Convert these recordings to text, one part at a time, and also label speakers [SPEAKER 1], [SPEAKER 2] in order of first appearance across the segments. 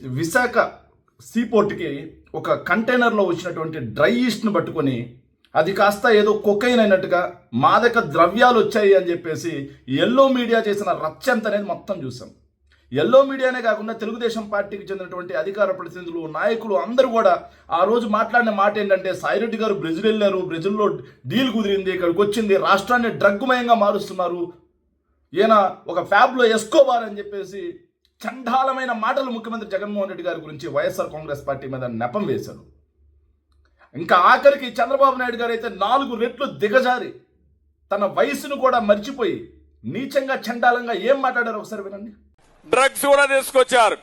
[SPEAKER 1] విశాఖ సీపోర్ట్కి ఒక కంటైనర్లో వచ్చినటువంటి డ్రై ఈస్ట్ను పట్టుకొని అది కాస్త ఏదో కొకైన్ అయినట్టుగా మాదక ద్రవ్యాలు వచ్చాయి అని చెప్పేసి ఎల్లో మీడియా చేసిన రచ్చంత అనేది మొత్తం చూసాం. ఎల్లో మీడియానే కాకుండా తెలుగుదేశం పార్టీకి చెందినటువంటి అధికార ప్రతినిధులు, నాయకులు అందరూ కూడా ఆ రోజు మాట్లాడిన మాట ఏంటంటే, సాయిరెడ్డి గారు బ్రెజిల్ వెళ్ళారు, బ్రెజిల్లో డీల్ కుదిరింది, ఇక్కడికి వచ్చింది, రాష్ట్రాన్ని డ్రగ్మయంగా మారుస్తున్నారు, ఈయన ఒక ఫ్యాబ్లో ఎస్కోబార్ అని చెప్పేసి చండాలమైన మాటలు ముఖ్యమంత్రి జగన్మోహన్ రెడ్డి గారి గురించి వైఎస్ఆర్ కాంగ్రెస్ పార్టీ మీద నెపం వేశారు. ఇంకా ఆఖరికి చంద్రబాబు నాయుడు గారు అయితే 4 రెట్లు దిగజారి తన వయసును కూడా మర్చిపోయి నీచంగా చండాలంగా ఏం మాట్లాడారు ఒకసారి వినండి.
[SPEAKER 2] డ్రగ్స్ కూడా తీసుకొచ్చారు.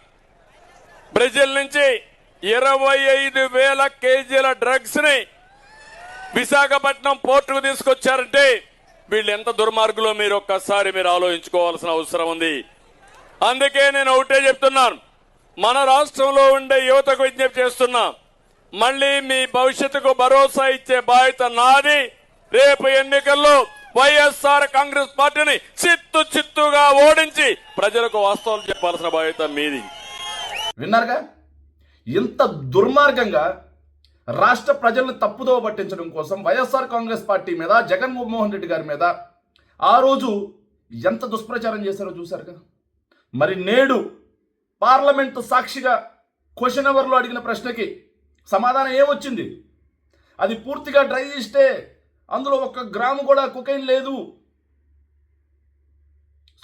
[SPEAKER 2] బ్రెజిల్ నుంచి 25,000 కేజీల డ్రగ్స్ ని విశాఖపట్నం పోర్టుకు తీసుకొచ్చారంటే వీళ్ళు ఎంత దుర్మార్గులో మీరు ఆలోచించుకోవాల్సిన అవసరం ఉంది. అందుకే నేను ఒకటే చెప్తున్నాను, మన రాష్ట్రంలో ఉండే యువతకు విజ్ఞప్తి చేస్తున్నా, మళ్లీ మీ భవిష్యత్తుకు భరోసా ఇచ్చే బాధ్యత నాది. రేపు ఎన్నికల్లో వైఎస్ఆర్ కాంగ్రెస్ పార్టీని చిత్తుగా ఓడించి ప్రజలకు వాస్తవాలు చెప్పాల్సిన బాధ్యత మీది.
[SPEAKER 1] విన్నారుగా, ఇంత దుర్మార్గంగా రాష్ట్ర ప్రజలను తప్పుదోవ పట్టించడం కోసం వైఎస్ఆర్ కాంగ్రెస్ పార్టీ మీద, జగన్మోహన్ రెడ్డి గారి మీద ఆ రోజు ఎంత దుష్ప్రచారం చేశారో చూశారుగా. మరి నేడు పార్లమెంటు సాక్షిగా క్వశ్చన్ అవర్లో అడిగిన ప్రశ్నకి సమాధానం ఏమొచ్చింది? అది పూర్తిగా డ్రై ఈస్టే, అందులో 1 గ్రాము కూడా కొకైన్ లేదు.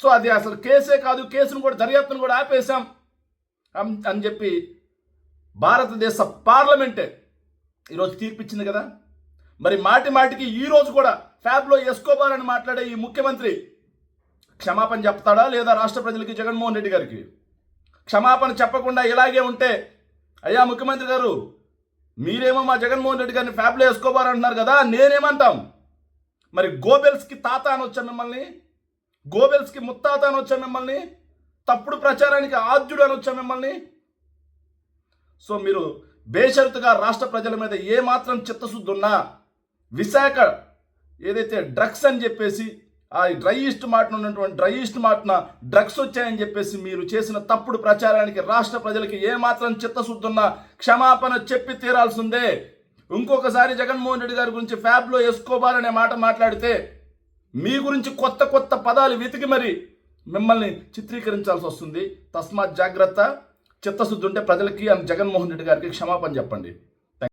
[SPEAKER 1] సో అది అసలు కేసే కాదు, కేసును కూడా దర్యాప్తును కూడా ఆపేశాం అని చెప్పి భారతదేశ పార్లమెంటే ఈరోజు తీర్పిచ్చింది కదా. మరి మాటికి ఈరోజు కూడా ఫ్యాబ్లో ఎస్కోబార్ అని మాట్లాడే ఈ ముఖ్యమంత్రి క్షమాపణ చెప్తాడా లేదా రాష్ట్ర ప్రజలకి, జగన్మోహన్ రెడ్డి గారికి? క్షమాపణ చెప్పకుండా ఇలాగే ఉంటే, అయ్యా ముఖ్యమంత్రి గారు, మీరేమో మా జగన్మోహన్ రెడ్డి గారిని ఫ్యాబ్లో ఎస్కోబార్ అంటున్నారు కదా, నేనేమంటాం? మరి గోబెల్స్కి తాత అని వచ్చా మిమ్మల్ని, గోబెల్స్కి ముత్తాత అని వచ్చా మిమ్మల్ని, తప్పుడు ప్రచారానికి ఆద్యుడు అని వచ్చా మిమ్మల్ని. సో మీరు బేషరతుగా రాష్ట్ర ప్రజల మీద ఏమాత్రం చిత్తశుద్ధి ఉన్నా, విశాఖ ఏదైతే డ్రగ్స్ అని చెప్పేసి ఆ డ్రై ఈస్ట్ మాటన ఉన్నటువంటి డ్రై ఈస్ట్ మాటన డ్రగ్స్ వచ్చాయని చెప్పేసి మీరు చేసిన తప్పుడు ప్రచారానికి రాష్ట్ర ప్రజలకి ఏమాత్రం చిత్తశుద్ధి ఉన్నా క్షమాపణ చెప్పి తీరాల్సిందే. ఇంకొకసారి జగన్మోహన్ రెడ్డి గారి గురించి ఫ్యాబ్లో ఎస్కోబార్ అనే మాట మాట్లాడితే మీ గురించి కొత్త పదాలు వెతికి మరి మిమ్మల్ని చిత్రీకరించాల్సి వస్తుంది. తస్మాత్ జాగ్రత్త. చిత్తశుద్ధి ఉంటే ప్రజలకి జగన్మోహన్ రెడ్డి గారికి క్షమాపణ చెప్పండి.